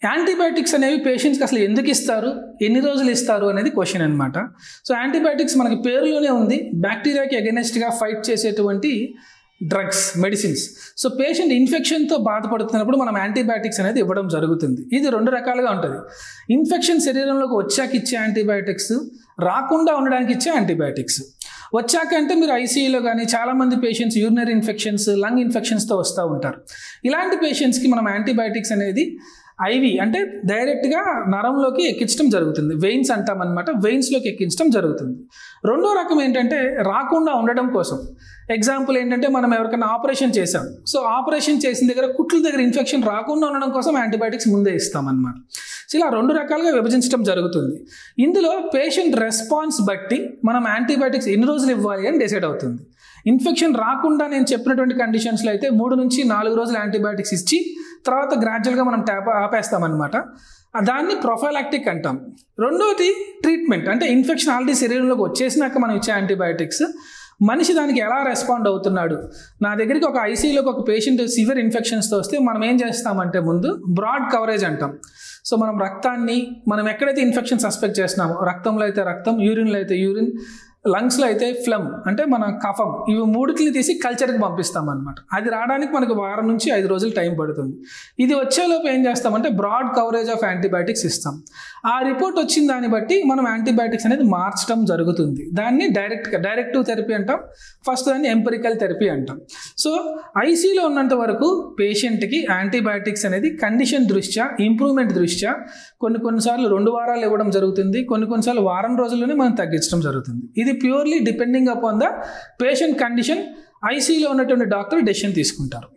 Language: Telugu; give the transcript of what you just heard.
యాంటీబయాటిక్స్ అనేవి పేషెంట్స్కి అసలు ఎందుకు ఇస్తారు, ఎన్ని రోజులు ఇస్తారు అనేది క్వశ్చన్ అనమాట. సో యాంటీబయాటిక్స్ మనకి పేరులోనే ఉంది, బ్యాక్టీరియాకి అగెనెస్ట్గా ఫైట్ చేసేటువంటి డ్రగ్స్, మెడిసిన్స్. సో పేషెంట్ ఇన్ఫెక్షన్తో బాధపడుతున్నప్పుడు మనం యాంటీబయాటిక్స్ అనేది ఇవ్వడం జరుగుతుంది. ఇది రెండు రకాలుగా ఉంటుంది. ఇన్ఫెక్షన్ శరీరంలోకి వచ్చాక ఇచ్చే యాంటీబయాటిక్స్, రాకుండా ఉండడానికి ఇచ్చే యాంటీబయాటిక్స్. వచ్చాక అంటే మీరు ఐసీయూలో కానీ చాలామంది పేషెంట్స్ యూరినరీ ఇన్ఫెక్షన్స్, లంగ్ ఇన్ఫెక్షన్స్తో వస్తూ ఉంటారు. ఇలాంటి పేషెంట్స్కి మనం యాంటీబయాటిక్స్ అనేది ఐవి అంటే డైరెక్ట్గా నరంలోకి ఎక్కించడం జరుగుతుంది, వెయిన్స్ అంటాం అనమాట, వెయిన్స్లోకి ఎక్కించడం జరుగుతుంది. రెండో రకం ఏంటంటే రాకుండా ఉండడం కోసం. ఎగ్జాంపుల్ ఏంటంటే మనం ఎవరికైనా ఆపరేషన్ చేసాం, సో ఆపరేషన్ చేసిన దగ్గర కుట్ల దగ్గర ఇన్ఫెక్షన్ రాకుండా ఉండడం కోసం యాంటీబయాటిక్స్ ముందే ఇస్తామన్నమాట. సో ఇలా రెండు రకాలుగా విభజించడం జరుగుతుంది. ఇందులో పేషెంట్ రెస్పాన్స్ బట్టి మనం యాంటీబయాటిక్స్ ఎన్ని రోజులు ఇవ్వాలి అని డిసైడ్ అవుతుంది. ఇన్ఫెక్షన్ రాకుండా నేను చెప్పినటువంటి కండిషన్స్లో అయితే 3 నుంచి 4 రోజులు యాంటీబయాటిక్స్ ఇచ్చి తర్వాత గ్రాడ్యువల్గా మనం ఆపేస్తామన్నమాట. దాన్ని ప్రొఫైలాక్టిక్ అంటాం. రెండోది ట్రీట్మెంట్, అంటే ఇన్ఫెక్షన్ ఆల్రెడీ శరీరంలోకి వచ్చేసినాక మనం ఇచ్చే యాంటీబయాటిక్స్, మనిషి దానికి ఎలా రెస్పాండ్ అవుతున్నాడు. నా దగ్గరికి ఒక ఐసీయూలోకి ఒక పేషెంట్ సివియర్ ఇన్ఫెక్షన్స్తో వస్తే మనం ఏం చేస్తామంటే ముందు బ్రాడ్ కవరేజ్ అంటాం. సో మనం రక్తాన్ని, మనం ఎక్కడైతే ఇన్ఫెక్షన్ సస్పెక్ట్ చేస్తున్నామో, రక్తంలో అయితే రక్తం, యూరిన్లో అయితే యూరిన్, లంగ్స్లో అయితే ఫ్లమ్ అంటే మన కఫం, ఇవి మూడిటిని తీసి కల్చర్కి పంపిస్తాం అనమాట. అది రావడానికి మనకు 1 వారం నుంచి 5 రోజులు టైం పడుతుంది. ఇది వచ్చేలోపు ఏం చేస్తామంటే బ్రాడ్ కవరేజ్ ఆఫ్ యాంటీబయాటిక్స్ ఇస్తాం. ఆ రిపోర్ట్ వచ్చిన దాన్ని బట్టి మనం యాంటీబయాటిక్స్ అనేది మార్చడం జరుగుతుంది. దాన్ని డైరెక్టివ్ థెరపీ అంటాం, ఫస్ట్ దాన్ని ఎంపెరికల్ థెరపీ అంటాం. సో ఐసీయూలో ఉన్నంత వరకు పేషెంట్కి యాంటీబయాటిక్స్ అనేది కండిషన్ దృష్ట్యా, ఇంప్రూవ్మెంట్ దృష్ట్యా కొన్నిసార్లు 2 వారాలు ఇవ్వడం జరుగుతుంది, కొన్నిసార్లు 1 వారం రోజుల్లోనే మనం తగ్గించడం జరుగుతుంది. ఇది purely depending upon the patient condition. ఐసీయూలో ఉన్నటువంటి డాక్టర్ డెసిషన్ తీసుకుంటారు.